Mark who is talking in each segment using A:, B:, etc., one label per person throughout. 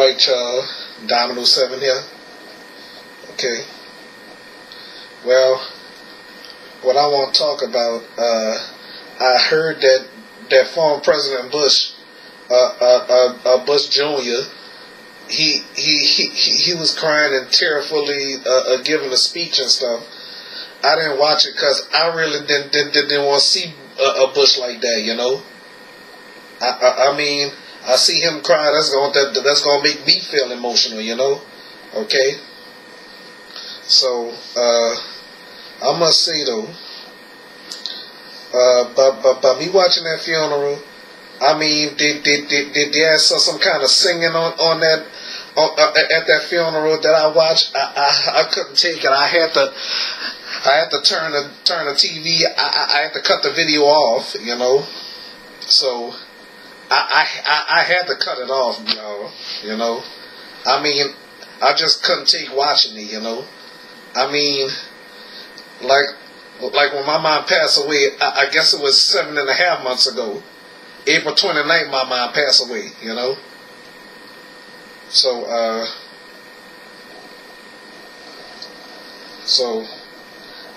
A: Alright, y'all. Domino 7 here. Okay. Well, what I want to talk about, I heard that former President Bush, Bush Jr., he was crying and tearfully giving a speech and stuff. I didn't watch it because I really didn't want to see a Bush like that, you know. I mean, I see him cry. That's gonna make me feel emotional, you know. Okay. So I must say though, by me watching that funeral, I mean, they had some kind of singing on that at that funeral that I watched. I couldn't take it. I had to turn the TV. I had to cut the video off, you know. So I had to cut it off, y'all. You know. I mean, I just couldn't take watching it, you know. I mean, like when my mom passed away, I guess it was 7.5 months ago. April 29th, my mom passed away, you know. So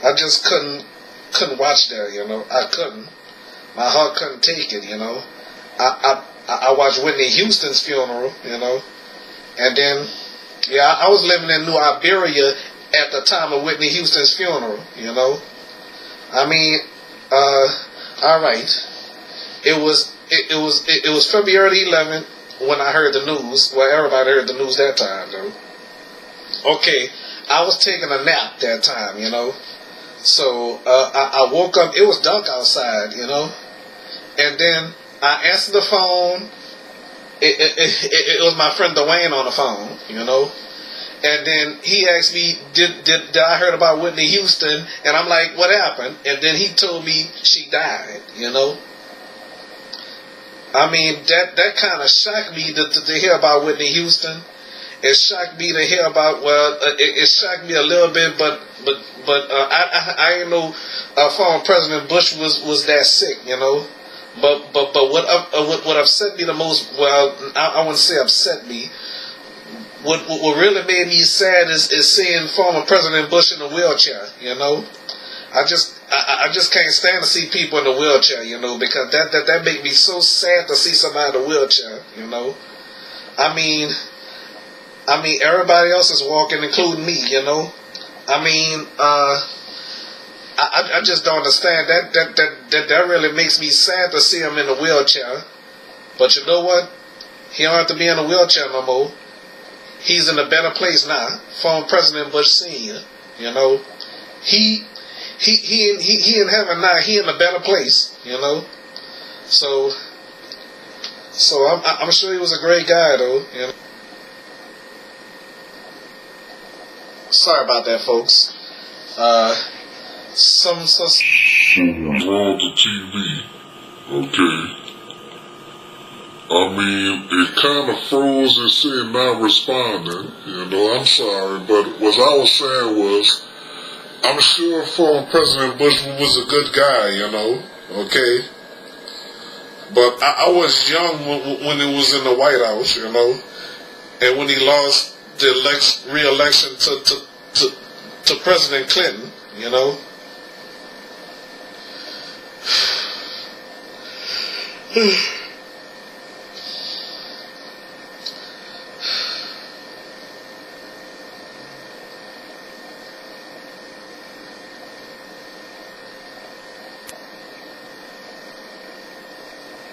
A: I just couldn't watch that, you know. I couldn't. My heart couldn't take it, you know. I watched Whitney Houston's funeral, you know. And then, yeah, I was living in New Iberia at the time of Whitney Houston's funeral, you know. I mean, all right. It was February 11th when I heard the news. Well, everybody heard the news that time, though. Okay, I was taking a nap that time, you know. So I woke up. It was dark outside, you know. And then I answered the phone. It was my friend Dwayne on the phone, you know. And then he asked me, did I heard about Whitney Houston? And I'm like, what happened? And then he told me she died, you know. I mean, that kind of shocked me to hear about Whitney Houston. It shocked me to hear about, well, it shocked me a little bit, but I didn't know former President Bush was that sick, you know. But what upset me the most, well, I wouldn't say upset me. What really made me sad is seeing former President Bush in a wheelchair, you know. I just can't stand to see people in a wheelchair, you know, because that make me so sad to see somebody in a wheelchair, you know. I mean everybody else is walking, including me, you know. I mean, I just don't understand that really makes me sad to see him in a wheelchair. But you know what? He don't have to be in a wheelchair no more. He's in a better place now. Former President Bush Sr., you know. He in heaven now. He in a better place, you know. So I'm sure he was a great guy though, you know. Sorry about that, folks. So
B: on the TV, okay. I mean, it kind of froze and said not responding. You know, I'm sorry, but what I was saying was, I'm sure former President Bush was a good guy, you know, okay. But I was young when he was in the White House, you know, and when he lost the re-election to President Clinton, you know.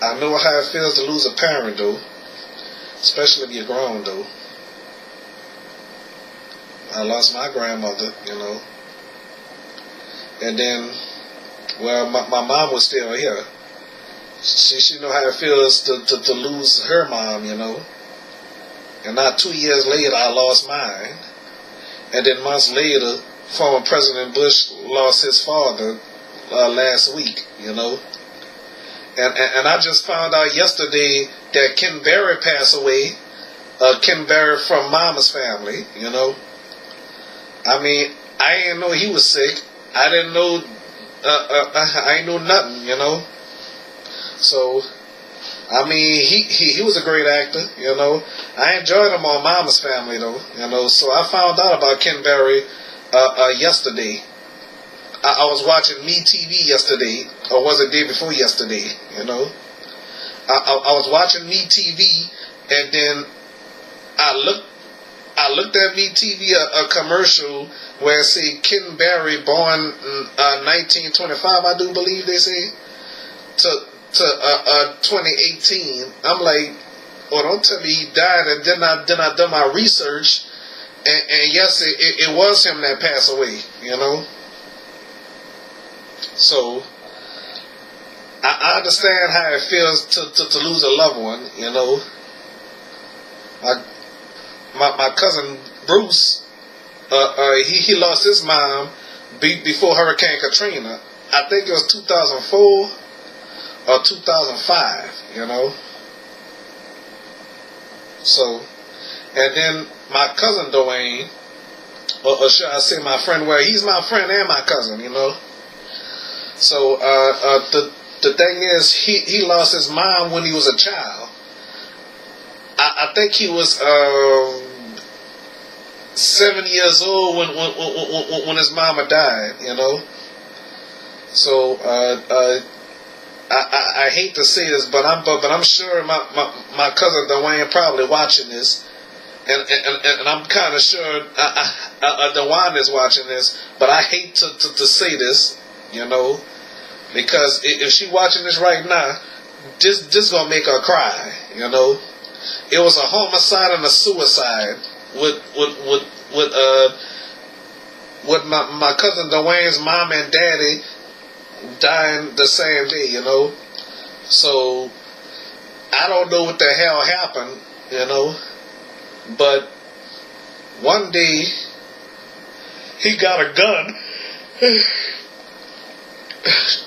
B: I know how it feels to lose a parent, though, especially if you're grown, though. I lost my grandmother, you know, and then, well, my mom was still here. She know how it feels to lose her mom, you know. And now 2 years later, I lost mine, and then months later, former President Bush lost his father last week, you know. And I just found out yesterday that Ken Berry passed away. Ken Berry from Mama's family, you know. I mean, I didn't know he was sick. I didn't know. I ain't know nothing, you know. So
A: I mean, he was a great actor, you know. I enjoyed him on Mama's Family, though, you know. So I found out about Ken Berry yesterday. I was watching Me TV yesterday, or was it the day before yesterday, you know. I was watching Me TV, and then I looked at Me TV, a commercial where it said Ken Berry, born in 1925, I do believe they say, to 2018. I'm like, oh, don't tell me he died. And then I done my research, and yes, it was him that passed away, you know. So I understand how it feels to lose a loved one, you know. My cousin Bruce, he lost his mom before Hurricane Katrina. I think it was 2004 or 2005, you know. So, and then my cousin Dwayne, or should I say my friend, well, he's my friend and my cousin, you know. So, the thing is, he lost his mom when he was a child. I think he was 7 years old when his mama died, you know. So I hate to say this, but I'm sure my cousin Dwayne probably watching this, and I'm kind of sure Dwayne is watching this, but I hate to say this, you know, because if she watching this right now, this gonna make her cry, you know. It was a homicide and a suicide with my cousin Dwayne's mom and daddy dying the same day, you know. So I don't know what the hell happened, you know. But one day he got a gun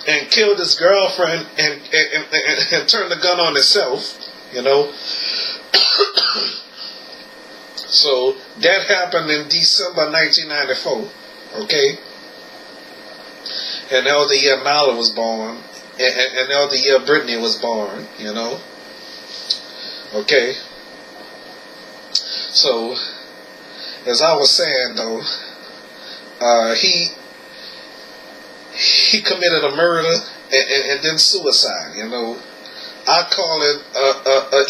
A: and killed his girlfriend and turned the gun on himself, you know. So that happened in December 1994, okay? And that was the year Nala was born, and that was the year Brittany was born, you know? Okay? So, as I was saying, though, he committed a murder and then suicide, you know? I call it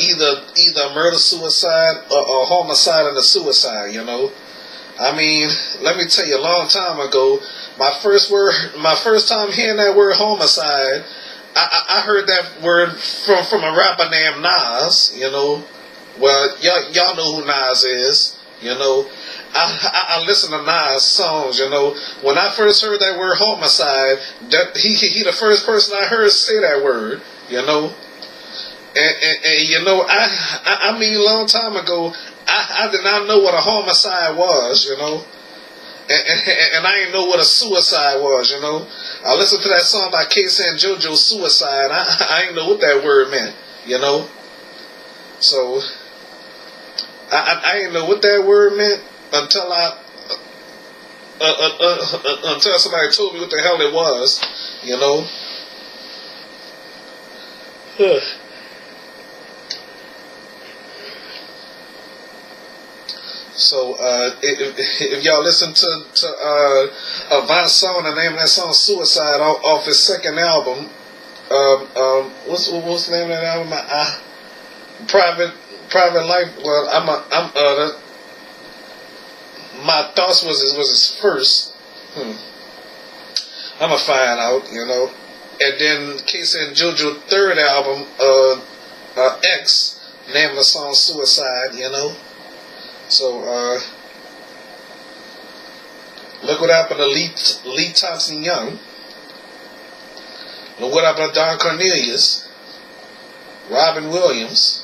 A: either a murder-suicide or a homicide and a suicide, you know? I mean, let me tell you, a long time ago, my first time hearing that word homicide, I heard that word from a rapper named Nas, you know? Well, y'all know who Nas is, you know? I listen to Nas songs, you know? When I first heard that word homicide, he the first person I heard say that word, you know? And you know, I mean, a long time ago, I did not know what a homicide was, you know, and I didn't know what a suicide was, you know. I listened to that song by Casey and JoJo, Suicide. I didn't know what that word meant, you know. So I didn't know what that word meant until until somebody told me what the hell it was, you know. So if y'all listen to Avant song, the name of that song Suicide off his second album, what's the name of that album? Private Life. Well, my thoughts was his first. I'ma find out, you know. And then Casey and JoJo third album, X, name of the song Suicide, you know. So, look what happened to Lee Thompson Young. Look what happened to Don Cornelius, Robin Williams.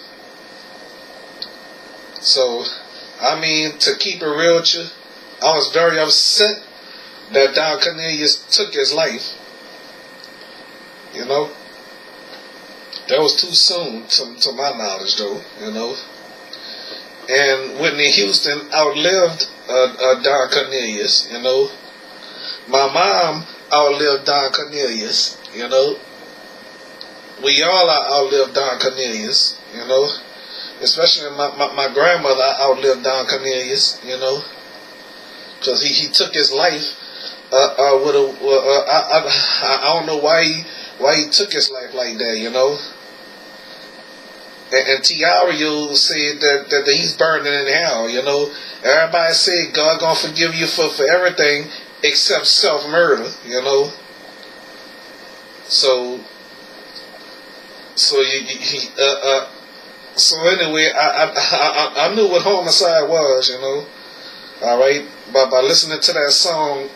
A: So, I mean, to keep it real with you, I was very upset that Don Cornelius took his life. You know? That was too soon, to my knowledge, though, you know? And Whitney Houston outlived Don Cornelius, you know. My mom outlived Don Cornelius, you know. we all outlived Don Cornelius, you know. Especially my grandmother outlived Don Cornelius, you know. Because he took his life with a, I don't know why he took his life like that, you know. And Tiario said that he's burning in hell, you know. Everybody said God gonna forgive you for everything except self-murder, you know. So anyway, I knew what homicide was, you know. All right, by listening to that song,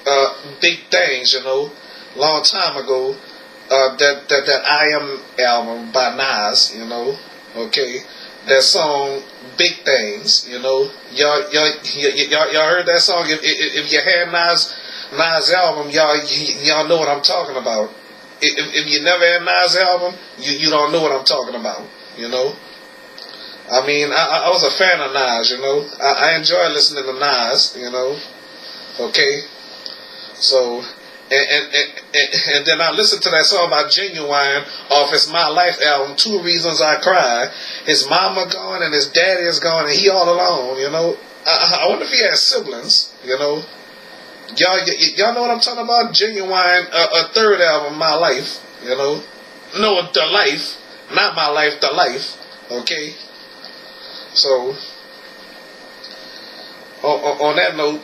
A: "Big Things," you know, long time ago, that I Am album by Nas, you know. Okay, that song "Big Things," you know. Y'all heard that song? If you had Nas album, y'all know what I'm talking about. If you never had Nas album, you don't know what I'm talking about, you know. I mean, I was a fan of Nas, you know. I enjoy listening to Nas, you know. Okay, so and then I listened to that song by Genuine off his My Life album, "Two Reasons I Cry." His mama gone and his daddy is gone and he all alone, you know. I wonder if he has siblings, you know. Y'all know what I'm talking about? Genuine, a third album, My Life, you know. No, The Life, not My Life, The Life, okay. So, on that note,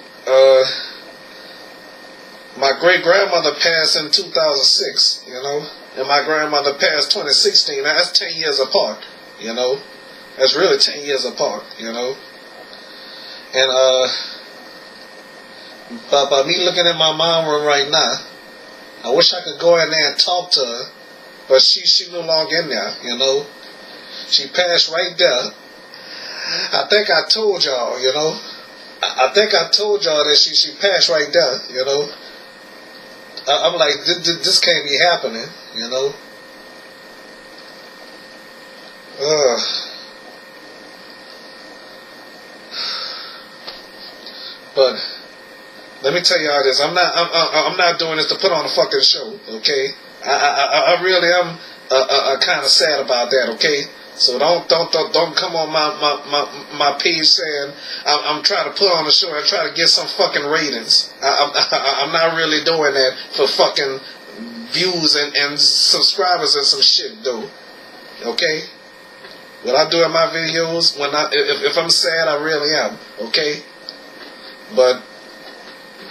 A: my great-grandmother passed in 2006, you know, and my grandmother passed 2016. Now, that's 10 years apart, you know. That's really 10 years apart, you know. And, by me looking at my mom room right now, I wish I could go in there and talk to her, but she no longer in there, you know. She passed right there. I think I told y'all, you know. I think I told y'all that she passed right there, you know. I'm like, this can't be happening, you know. But let me tell y'all this. I'm not doing this to put on a fucking show, okay? I really am kind of sad about that, okay? So don't come on my page saying I'm trying to put on a show and try to get some fucking ratings. I'm not really doing that for fucking views and subscribers and some shit, though. Okay? What I do in my videos, if I'm sad, I really am. Okay? But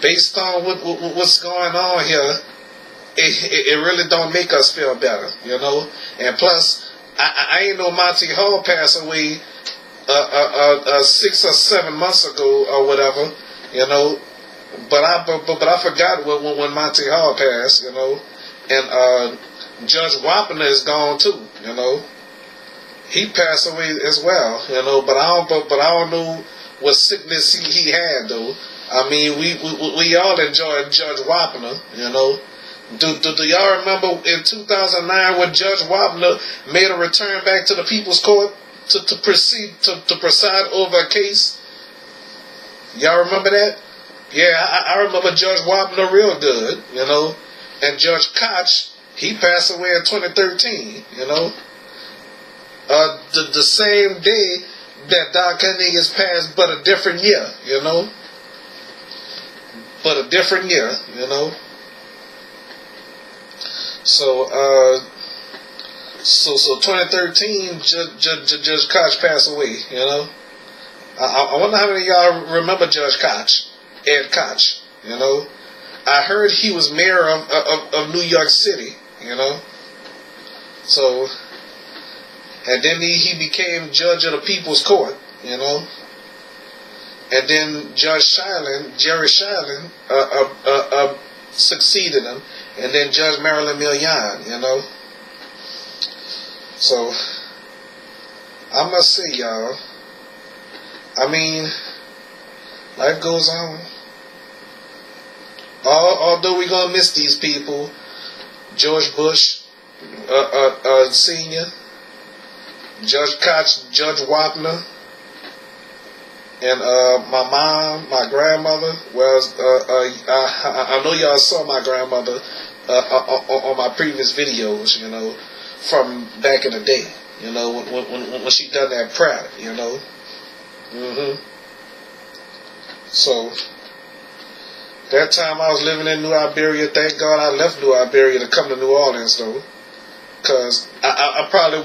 A: based on what's going on here, it really don't make us feel better, you know. And plus, I ain't know Monty Hall passed away 6 or 7 months ago or whatever, you know. But I forgot when Monty Hall passed, you know. And Judge Wapner is gone too, you know. He passed away as well, you know. But I don't know what sickness he had though. I mean, we all enjoyed Judge Wapner, you know. Do y'all remember in 2009 when Judge Wapner made a return back to the People's Court to preside over a case? Y'all remember that? Yeah, I remember Judge Wapner real good, you know. And Judge Koch, he passed away in 2013, you know. The same day that Don Cornelius passed, but a different year, you know. But a different year, you know. So 2013, Judge Koch passed away, you know. I wonder how many of y'all remember Judge Koch, Ed Koch, you know. I heard he was mayor of New York City, you know. So, and then he became judge of the People's Court, you know. And then Judge Jerry Shilin, succeeded him. And then Judge Marilyn Milian, you know. So, I must say, y'all, I mean, life goes on. Although we're going to miss these people, George Bush, Sr., Judge Koch, Judge Wapner, and my mom, my grandmother. Well, I know y'all saw my grandmother on my previous videos, you know. from back in the day. You know, when she done that prayer. You know. So that time I was living in New Iberia. Thank God I left New Iberia to come to New Orleans though. Because I probably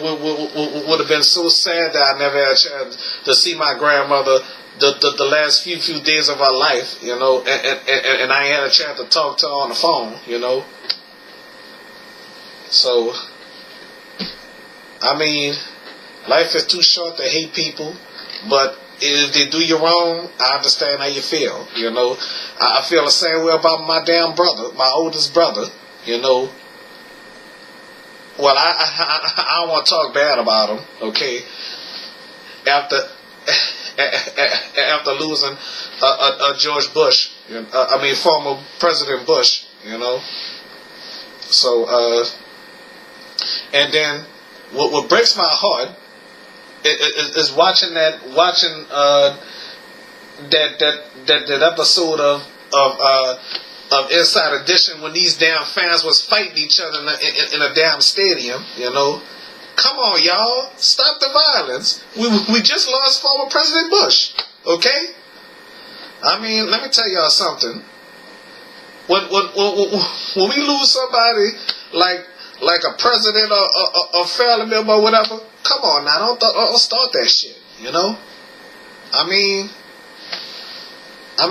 A: would have been so sad that I never had a chance to see my grandmother the last few days of her life, you know, and I ain't had a chance to talk to her on the phone, you know. So, I mean, life is too short to hate people, but if they do you wrong, I understand how you feel, you know. I feel the same way about my damn brother, my oldest brother, you know. Well, I don't want to talk bad about him, okay? After losing George Bush, former President Bush, you know. So, and then what breaks my heart is watching that episode of Inside Edition when these damn fans was fighting each other in a damn stadium, you know. Come on, y'all. Stop the violence. We just lost former President Bush, okay? I mean, let me tell y'all something. When we lose somebody like a president or a family member or whatever, come on now, don't start that shit, you know. I mean, I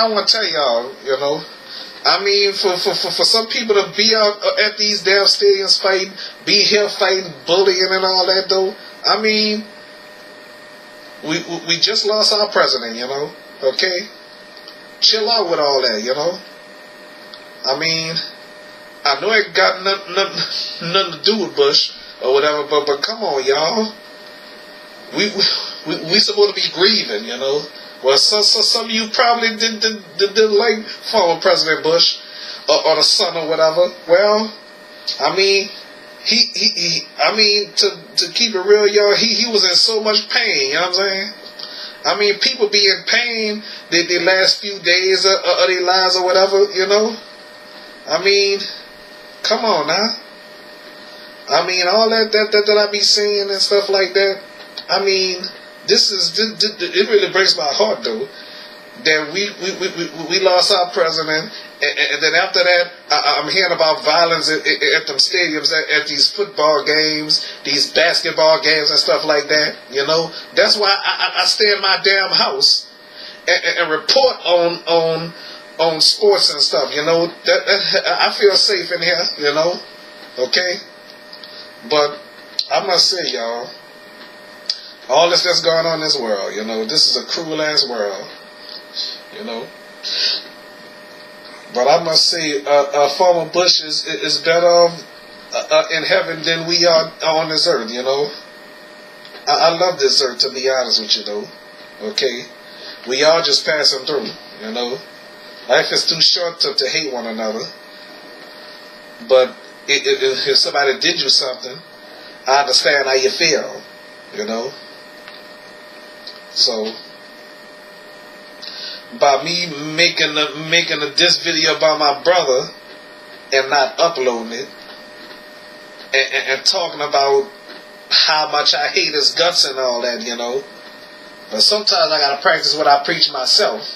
A: want to tell y'all, you know. I mean, for some people to be out at these damn stadiums fighting, be here fighting, bullying and all that, though. I mean, we just lost our president, you know. Okay, chill out with all that, you know. I mean, I know it got nothing to do with Bush or whatever, but come on, y'all. We supposed to be grieving, you know. Well, some of you probably didn't like former President Bush or the son or whatever. Well, I mean, to keep it real, y'all, he was in so much pain. You know what I'm saying? I mean, people be in pain the last few days of their lives or whatever, you know. I mean, come on now. I mean, all that I be seeing and stuff like that. I mean, it really breaks my heart though that we lost our president, and then after that I'm hearing about violence at them stadiums, at these football games, these basketball games and stuff like that. You know, that's why I stay in my damn house and report on sports and stuff. You know, that I feel safe in here. You know, okay, but I must say, y'all. All this that's going on in this world, you know, this is a cruel ass world, you know. But I must say, former Bush is better off in heaven than we are on this earth, you know. I love this earth, to be honest with you, though. Okay, we all just passing through, you know. Life is too short to hate one another. But if somebody did you something, I understand how you feel, you know. So, by me making this video about my brother and not uploading it and talking about how much I hate his guts and all that, you know. But sometimes I gotta practice what I preach myself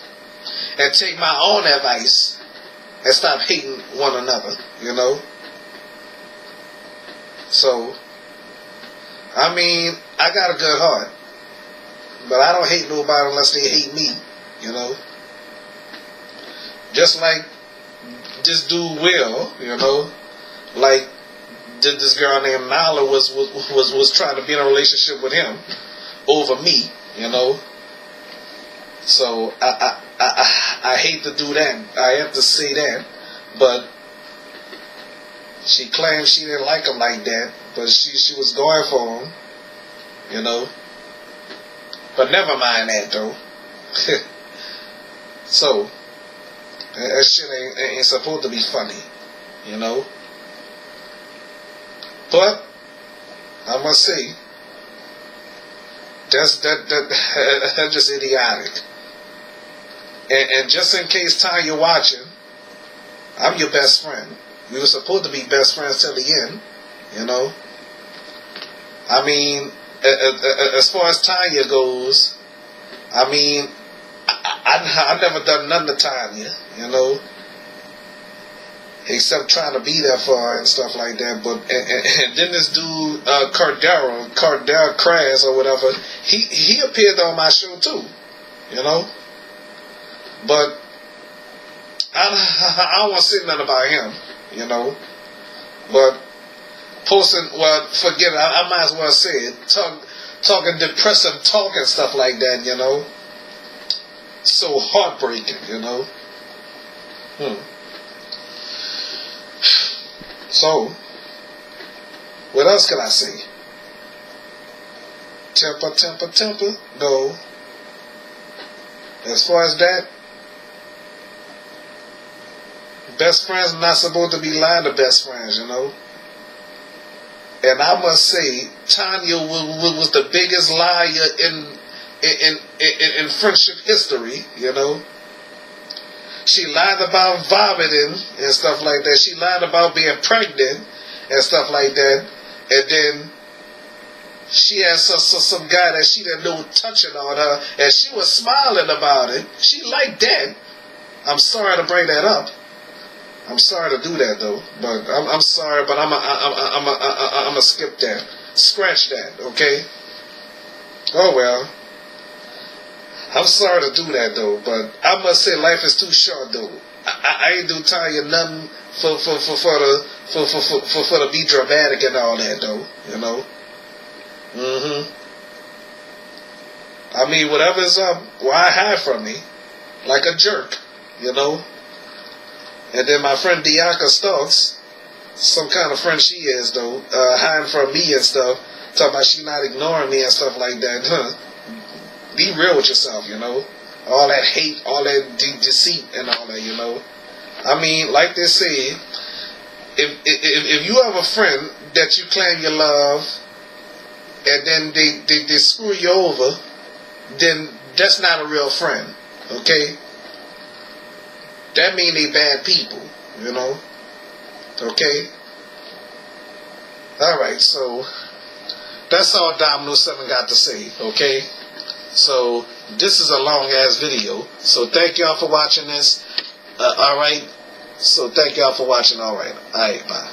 A: and take my own advice and stop hating one another, you know. So, I mean, I got a good heart. But I don't hate nobody unless they hate me, you know. Just like this dude Will, you know, like this girl named Nala was trying to be in a relationship with him over me, you know. So I hate to do that. I have to say that, but she claimed she didn't like him like that, but she was going for him, you know. But never mind that though. So that shit ain't supposed to be funny, you know. But I must say that's just idiotic. And just in case Tanya watching, I'm your best friend. We were supposed to be best friends till the end, you know. I mean, as far as Tanya goes, I mean, I never done nothing to Tanya, you know, except trying to be there for her and stuff like that. But and then this dude Cardell Crass or whatever, he appeared on my show too, you know. But I don't want to say nothing about him, you know. But posting, well, forget it. I might as well say it. Talking depressive talk and stuff like that, you know. So heartbreaking, you know. So, what else can I say? Temper. No. As far as that, best friends are not supposed to be lying to best friends, you know. And I must say, Tanya was the biggest liar in friendship history, you know. She lied about vomiting and stuff like that. She lied about being pregnant and stuff like that. And then she had some guy that she didn't know touching on her, and she was smiling about it. She liked that. I'm sorry to bring that up. I'm sorry to do that though, but I'm sorry, but I'm a skip that, scratch that, okay? Oh well. I'm sorry to do that though, but I must say life is too short though. I ain't do Tanya nothing for to be dramatic and all that though, you know. I mean, whatever's up, why hide from me like a jerk, you know? And then my friend Diaka Stokes, some kind of friend she is though, hiding from me and stuff, talking about she not ignoring me and stuff like that. Be real with yourself, you know. All that hate, all that deceit and all that, you know. I mean, like they say, if you have a friend that you claim you love, and then they screw you over, then that's not a real friend, okay? That mean they bad people, you know? Okay? Alright, so that's all Dominoes 7 got to say, okay? So this is a long ass video. So thank y'all for watching this. Alright? So thank y'all for watching. Alright, bye.